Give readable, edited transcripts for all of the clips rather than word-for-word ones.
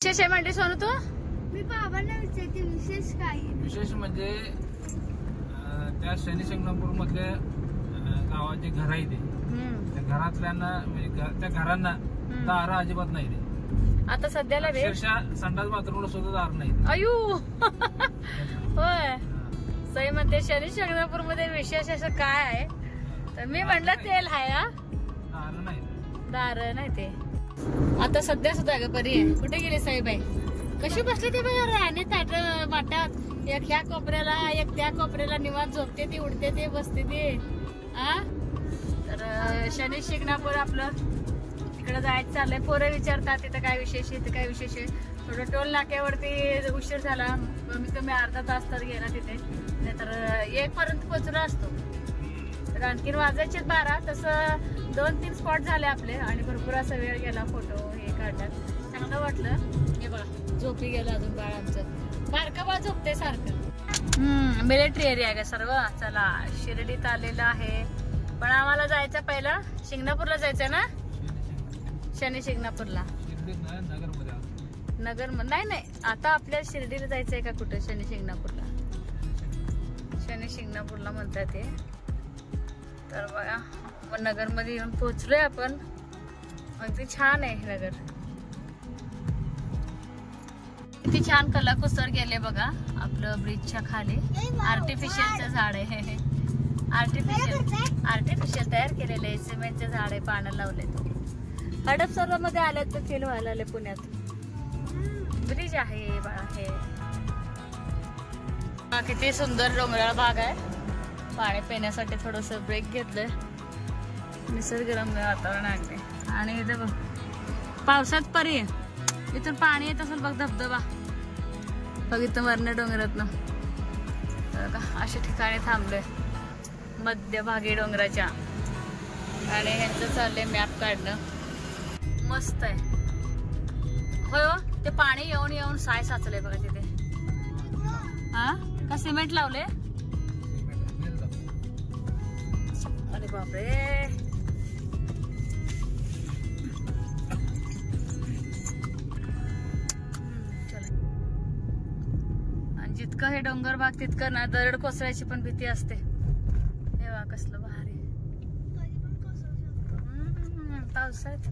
विशेष आहे म्हणजे सोनू तू? मी बाबांना विचारते विशेष काय? विशेष म्हणजे त्या शनी शिंगणापूर मधल्या गावाचे घर आहे ते, त्या घरातल्यांना त्या घरांना दार अजिबात नाही रे. आता सध्याला रे संडास बाथरूमला सुद्धा दार नाही. अयो होय सई म्हणते शनी शिंगणापूर मध्ये विशेष असं काय आहे, तर मी म्हणलं तेल आहे. दार नाही, दार नाही ते. आता सध्या सुद्धा ग परी आहे. कुठे गेले साईबाई? कशी बसली ते बघा राहणे ताट माटात, एक ह्या कोपऱ्याला एक त्या कोपऱ्याला निवांत झोपते ती, उडते ते, बसते ते. तर शनी शिंगणापूर आपलं तिकडे जायचं चाललंय. पोरं विचारतात तिथं काय विशेष आहे, तिथं काय विशेष आहे. थोडं टोल नाक्यावरती उशीर झाला, कमीत कमी अर्धा तास तर गेला तिथे, नाहीतर 1 पर्यंत पोहोचलो असतो. तर आणखीन वाजायचे 12. तसं 2-3 स्पॉट झाले आपले आणि भरपूर असा वेळ गेला. फोटो हे काढतात, चांगलं वाटलं. हे बघा झोपी गेलं अजून बाळ आमचं, बारका बाळ झोपते सारखं. मिलिटरी एरिया आहे का सर्व. चला शिर्डीत आलेलं आहे, पण आम्हाला जायचं पहिला शिंगणापूरला जायचंय ना. शनी शिंगणापूरला नगर नाही आता आपल्या शिर्डीला जायचंय का कुठं? शनी शिंगणापूरला, शनी शिंगणापूरला म्हणतात ते. तर बघा मग नगर मध्ये येऊन पोहोचलोय आपण. अगदी छान आहे नगर, किती छान कलाकुसर गेले बघा. आपलं ब्रिजच्या खाली आर्टिफिशियलचं झाड आहे. आर्टिफिशियल तयार केलेले सिमेंटचे झाड आहे, पानं लावले. हडपसर मध्ये आल्यात तर फील व्हायला आले. पुण्यात ब्रिज आहे बाळा हे. किती सुंदर डोंगराळ भाग आहे. पाणी पिण्यासाठी थोडस ब्रेक घेतलंय. निसर्गरम्य वातावरण आहे. आणि इथे बघ पावसात परी इथून पाणी येत असेल बघ, धबधबा बघ इथं वरनं डोंगरातनं. अशा ठिकाणी थांबलोय मध्यभागी डोंगराच्या. आणि ह्यांचं चाललंय मॅप काढणं. मस्त आहे होय. ते पाणी येऊन येऊन साय साचलंय बघा तिथे. हा का सिमेंट लावले? अरे बापरे. आणि जितकं हे डोंगर भाग तितकं ना दरड कोसळायची पण भीती असते. हे वा कसलं भारी. पावसात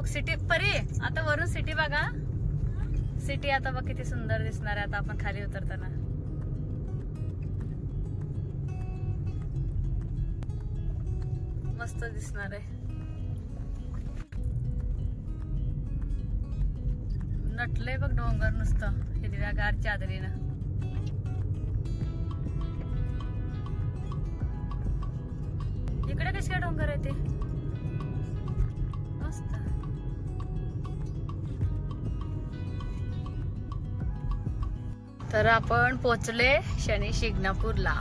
सिटी परी. आता वरून सिटी बघा. सिटी आता बघ किती सुंदर दिसणार आहे आता आपण खाली उतरताना. मस्त दिसणार आहे. नटलंय बघ डोंगर नुसतं हिरव्यागार चादरीनं. इकडे कसे काय डोंगर आहे ते मस्त. तर आपण पोचले शनी शिंगणापूरला.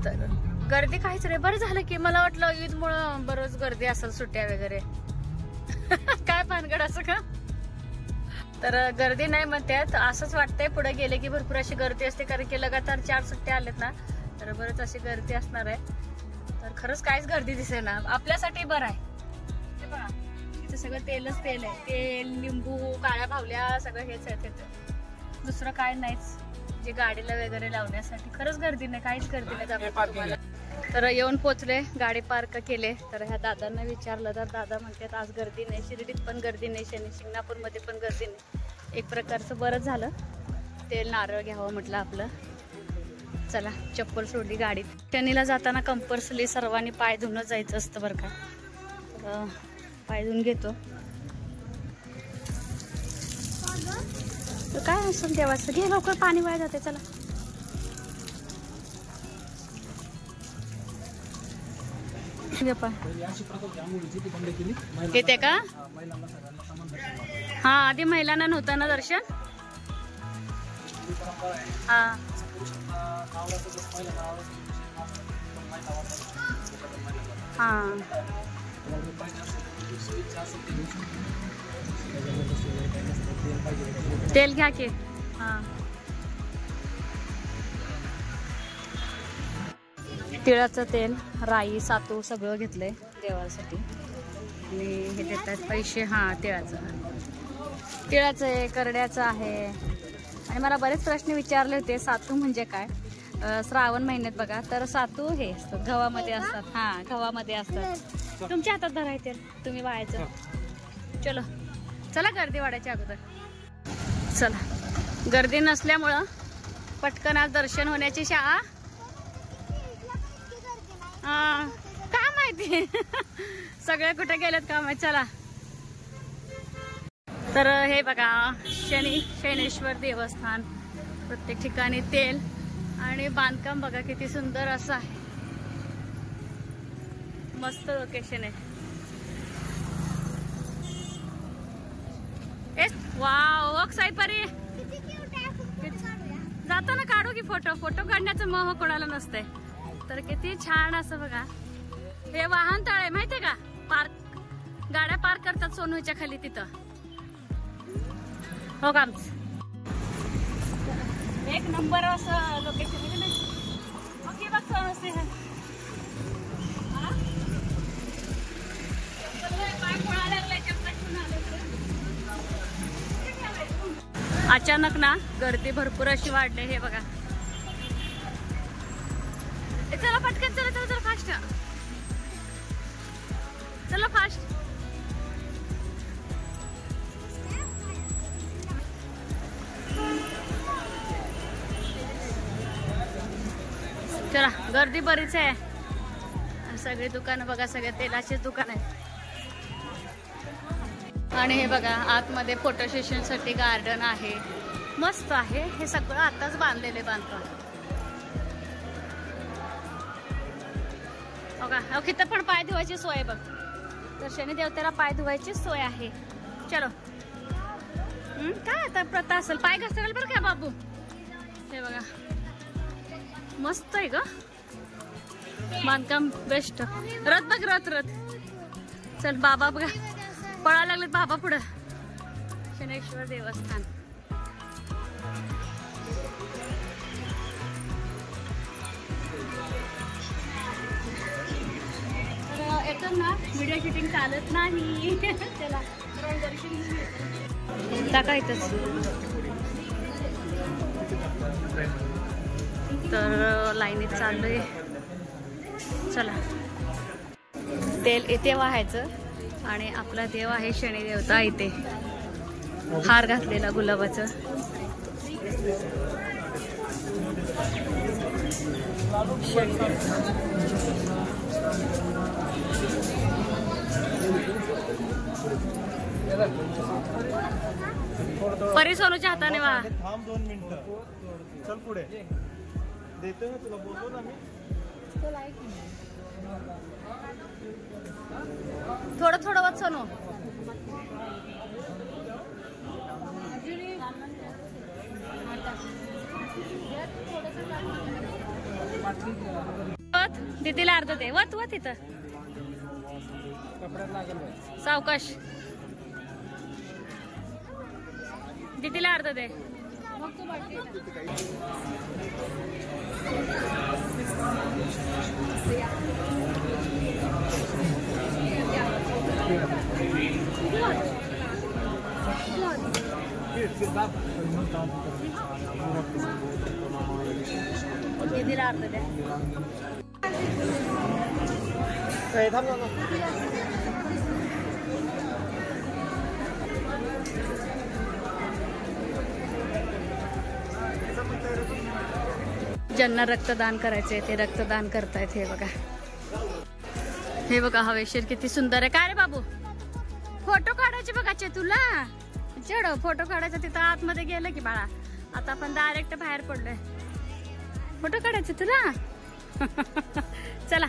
तर गर्दी काहीच नाही. बरं झालं की मला वाटलं ईद मुळे बरंच गर्दी असेल, सुट्ट्या वगैरे. काय भानगड असं का? तर गर्दी नाही म्हणतात. असंच वाटतंय पुढे गेले की भरपूर अशी गर्दी असते, कारण की लगातार 4 सुट्ट्या आल्यात ना, तर बरंच अशी गर्दी असणार आहे. तर खरंच काहीच गर्दी दिसेना. आपल्यासाठी बरं आहे. हे बघा इथं सगळं तेलच तेल आहे. तेल, लिंबू, काळ्या भावल्या सगळं हेच आहे तिथं. दुसरं काय नाहीच जे गाडीला वगैरे लावण्यासाठी. खरंच गर्दी नाही, काहीच गर्दी नाही. तर येऊन पोचले, गाडी पार्क केले. तर ह्या दादांना विचारलं तर दादा म्हणतात आज गर्दी नाही, शिर्डीत पण गर्दी नाही, शनी शिंगणापूरमध्ये पण गर्दी नाही. एक प्रकारचं बरंच झालं. तेल नारळ घ्यावं म्हटलं आपलं. चला चप्पल सोडली गाडीत. शनीला जाताना कंपल्सरी सर्वांनी पाय धुवून जायचं असतं बरं का. तर पाय धुवून घेतो. तर काय असेल देवाचं घे लवकर, पाणी वाया जाते. चला येते का? हा आधी महिलांना नव्हतं ना दर्शन. हा हा तेल घ्या की. हा तिळाचं तेल, राई, सातू सगळं घेतलंय. देवासाठी. आणि हे देतात पैसे. हां, तिळाचं आहे, करड्याचं आहे. आणि मला बरेच प्रश्न विचारले होते सातू म्हणजे काय. श्रावण महिन्यात बघा तर सातू हे असतात, गव्हामध्ये असतात. हां, गव्हामध्ये असतात. तुमच्या हातात धरायचे, तुम्ही वाहायचं. चलो चला, गर्दी वाढायच्या अगोदर चला. गर्दी नसल्यामुळं पटकन आज दर्शन होण्याची शाळा. काय माहिती सगळे कुठे गेलेत का माहिती. चला. तर हे बघा शनैश्वर देवस्थान. प्रत्येक ठिकाणी तेल आणि बांधकाम बघा किती सुंदर असं आहे. मस्त लोकेशन आहे. वाव, साईपरी जाताना काढू की फोटो. फोटो काढण्याचं मोह कोणाला नसतंय. तर किती छान असं बघा. हे वाहन तळ आहे माहितीये का. पार्क, गाड्या पार्क करतात सोनूच्या खाली तिथं. हो का. एक नंबर असं लोकेशन आहे ना. ओके बघ सोनू. अचानक ना गर्दी भरपूर अशी वाढली. हे बघा. चला पटकन, चला चला चला फास्ट, चला फास्ट. चला, गर्दी बरीच आहे. सगळी दुकानं बघा, सगळ्या तेलाचीच दुकान आहे. आणि हे बघा आतमध्ये फोटो सेशन साठी गार्डन आहे. मस्त आहे. हे सगळं आताच बांधलेले बांधकाम बघा. तिथं पण पाय धुवायची सोय आहे बघ. तर शनी देवतेला पाय धुवायची सोय आहे. चलो. काय आता प्रथा असेल, पाय घसरेल बरं का बाबू. हे बघा मस्त आहे ग बांधकाम. बेस्ट. रथ बघ, रथ. चल बाबा बघा पळायला लागलेत बाबा पुढं. शनैश्वर देवस्थान. येतो ना व्हिडिओ शूटिंग चालत नाही. त्याला टाकायचंच. तर लाईनीत चाललोय. चला. तेल इथे वाहायचं. आणि आपला देव आहे शनी देवता. इथे हार घातलेला गुलाबाचं. परी सोनूच्या हाताने वा. थांब 2 मिनिटं. चल पुढे. देतोय ना तुला, बोलतो ना मी. थोडं थोडं वाच सोनू. दीदीला अर्ध दे. वत वत इथं सावकाश. दीदीला अर्ध दे. दीदीला अर्ध द्या. ज्यांना रक्तदान करायचंय ते रक्तदान करतायत. हे बघा, हे बघा हवेशीर किती सुंदर आहे. काय रे बाबू, फोटो काढायचे बघा तुला. चढ फोटो काढायचा. तिथं आतमध्ये गेलं की बाळा. आता आपण डायरेक्ट बाहेर पडलोय. फोटो काढायचे तुला. चला,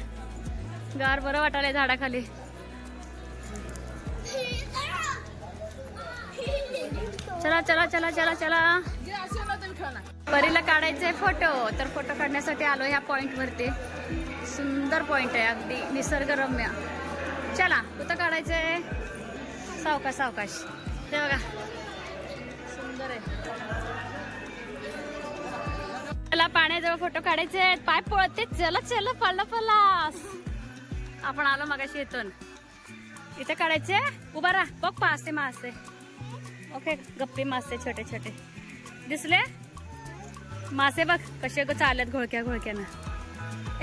गार बरं वाटायला झाडाखाली. चला चला चला चला चला. परीला काढायचे फोटो. तर फोटो काढण्यासाठी आलो ह्या पॉइंट वरती. सुंदर पॉइंट आहे, अगदी निसर्गरम्य. चला, कुठं काढायचंय. सावकाश सावकाश. ते बघा सुंदर आहे. चला, पाण्याजवळ फोटो काढायचे. पाय पळते. चला चला, पळला पळला. आपण आलो मगाशी इथून. इथे काढायचे. उभा राहा. बघ मासे मासे. ओके गप्पी मासे छोटे छोटे दिसले. मासे बघ कसे चालत घोळक्या घोळक्यानं.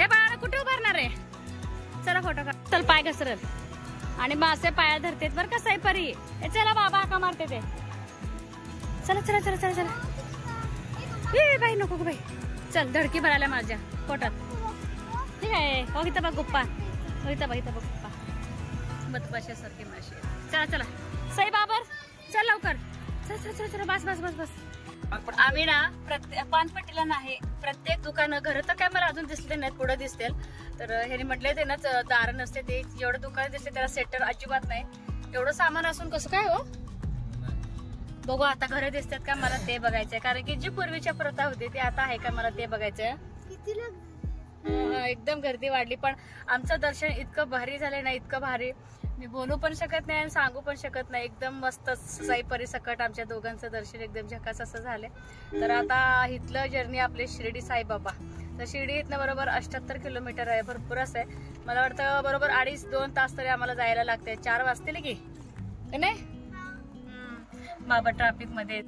ए बाळा कुठे उभारणार आहे. चला फोटो काढ. चल पाय घसरल आणि मासे पाया धरतेत बरं का सैपरी. ए चला बाबा का मारते ते. चला चला चला चला चला. ए बाई नको बाई. चल धडकी भरायला माझ्या पोटात. ठीक आहे. हो इथं बघ गुप्पा. हो इथं बघ गुप्पा. बदमाशासारखी माशी. चला चला सई बाबर चल लवकर. चल चल चल चला बस बस बस बस. आम्ही ना प्रत्येक पानपट्टीला नाही प्रत्येक दुकानं घर तर काय मला अजून दिसले नाहीत. पुढे दिसतील तर ह्याने म्हटले ते ना दार नसते ते जेवढं दुकान दिसते त्याला सेटर अजिबात नाही. एवढं सामान असून कसं काय हो. बघू आता घरे दिसतात का मला ते बघायचंय. कारण की जी पूर्वीच्या प्रथा होती ते आता आहे का मला ते बघायचंय. एकदम गर्दी वाढली पण आमचं दर्शन इतकं भारी झालंय ना इतकं भारी मी बोलू पण शकत नाही आणि सांगू पण शकत नाही. एकदम मस्त साईपरी सकट आमच्या दोघांचं दर्शन एकदम झकास असं झालंय. तर आता इथलं जर्नी आपले शिर्डी साईबाबा. तर शिर्डी इथनं बरोबर 78 किलोमीटर आहे. भरपूरच आहे. मला वाटतं बरोबर 2.5-2 तास तरी आम्हाला जायला लागते. 4 वाजतील की नाही बाबा ट्रॅफिक मध्ये.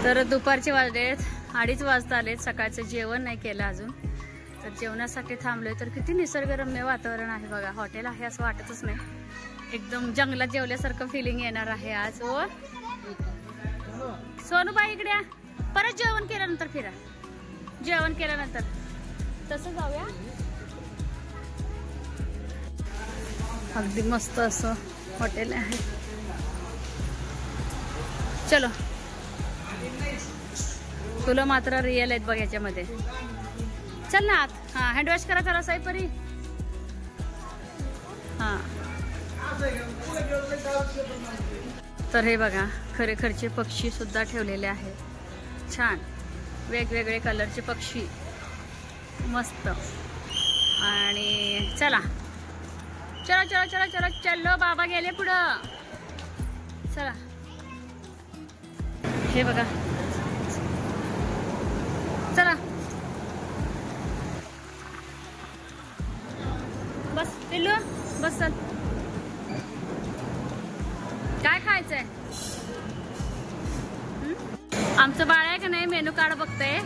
तर दुपारचे वाजलेत 2:30 वाजता आलेत. सकाळचं जेवण नाही केलं अजून तर जेवणासाठी थांबलोय. तर किती निसर्गरम्य वातावरण आहे बघा. हॉटेल आहे असं वाटतच नाही. एकदम जंगलात जेवल्यासारखं फिलिंग येणार आहे आज. हो सोनूबाई इकडे परत जेवण केल्यानंतर फिरा. जेवण केल्यानंतर तसं जाऊया. अगदी मस्त असं हॉटेल आहे. चलो तुला मात्र रिअल आहेत बघ याच्यामध्ये. चल ना आत. हा हँडवॉश करा चला साईपरी. हा तर हे बघा खरेखरचे पक्षी सुद्धा ठेवलेले आहेत. छान वेगवेगळे कलरचे पक्षी मस्त. आणि चला चला चला चला चला चलो बाबा गेले पुढं. चला हे बघा चला बस पिल्लू बस. चल काय खायचंय. आमचं बाळ आहे का नाही मेनू कार्ड बघतंय.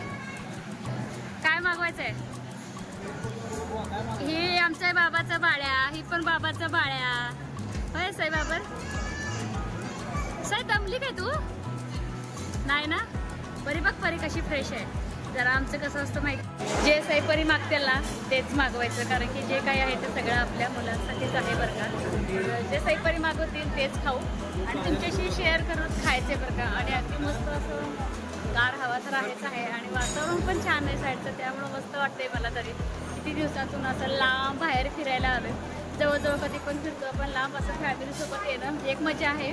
काय मागवायचंय. हे आमच्या बाबाचं बाळ्या. ही पण बाबाचं बाळ्या. होय साई बाबर. साई दमली काय तू नाही ना. परी बघ परी कशी फ्रेश आहे. जरा आमचं कसं असतं माहिती जे साईपरी मागतील ना तेच मागवायचं. कारण की जे काही आहे ते सगळं आपल्या मुलांसाठीच आहे बरं का. जे साईपरी मागवतील तेच खाऊ आणि तुमच्याशी शेअर करून खायचे बरं का. आणि अगदी मस्त असं गार हवा तर आहेच आहे आणि वातावरण पण छान आहे साईडचं. त्यामुळं मस्त वाटतंय मला तरी. किती दिवसातून असं लांब बाहेर फिरायला आलोय. जवळजवळ कधी पण फिरतो पण लांब असं फॅमिलीसोबत येणं एक मजा आहे.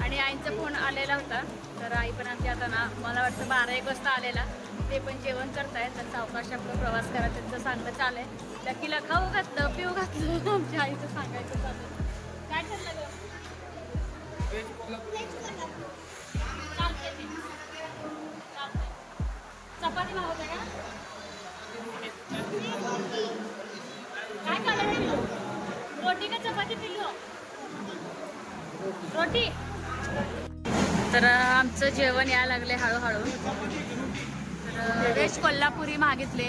आणि आईंचा फोन आलेला होता तर आई पण आमची आता ना मला वाटतं 12-1 वाजता आलेला. ते पण जेवण करतायत तर सावकाश आपलं प्रवास करा त्यांचं सांगणं चाललंय. लकीला खाऊ घातलं पिऊ घातलं आमच्या आईचं सांगायचं चाललं. काय ठरलं गं. चपाती मागवते का काय खाल्लं पिल्लू. रोटी का चपाती पिल्लू. रोटी. तर आमचं जेवण यायला लागले हळूहळू. तर व्हेज कोल्हापुरी मागितले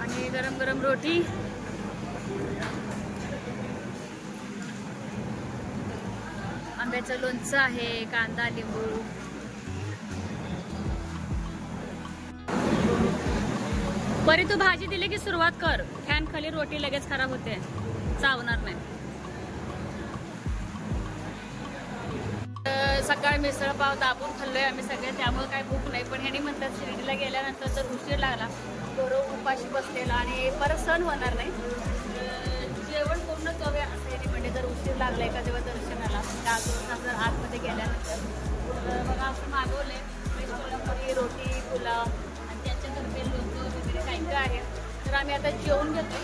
आणि गरम गरम रोटी. आंब्याचं लोणचं आहे. कांदा लिंबू. परी तू भाजी दिली की सुरुवात कर. फॅन खाली रोटी लगेच खराब होते. चावणार नाही. सकाळी मिसळ पाव दाबून खाल्लोय आम्ही सगळे त्यामुळे काय भूक नाही. पण ह्यांनी म्हणतात शिर्डीला गेल्यानंतर जर उशीर लागला बरोबर उपाशी बसलेला आणि परत सण होणार नाही. जेवण पूर्ण जाऊया असं ह्यांनी म्हणजे जर उशीर लागला एका जेव्हा दर्शनाला 2 तास जर आतमध्ये गेल्यानंतर मग असं मागवले कोल्हापुरी रोटी पुलाव आणि त्याच्यातर्फे लोणचं वगैरे काही काय आहे. तर आम्ही आता जेवून घेतो.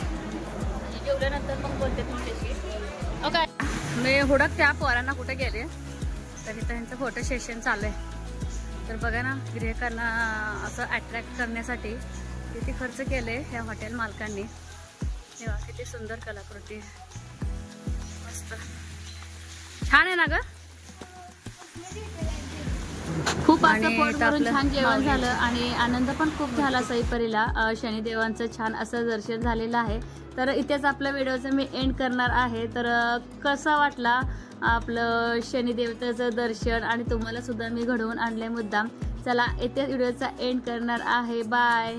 जेवल्यानंतर मग बोलते तुमच्याशी. ओके मी हुडकते पोरांना कुठे गेले तर इथं ह्यांचं फोटो सेशन चालू आहे. तर बघा ना, गिऱ्हाईकांना असं अट्रॅक्ट करण्यासाठी किती खर्च केले ह्या हॉटेल मालकांनी. तेव्हा किती सुंदर कलाकृती, मस्त छान आहे ना ग. खूप असं पोट भरून छान जेवण झालं आणि आनंद पण खूप झाला सईपरीला. शनिदेवांचं छान असं दर्शन झालेलं आहे. तर इथेच आपल्या व्हिडिओचं मी एंड करणार आहे. तर कसा वाटला आपलं शनिदेवतेचं दर्शन आणि तुम्हाला सुद्धा मी घडवून आणले मुद्दाम. चला इथेच व्हिडिओचा एंड करणार आहे. बाय.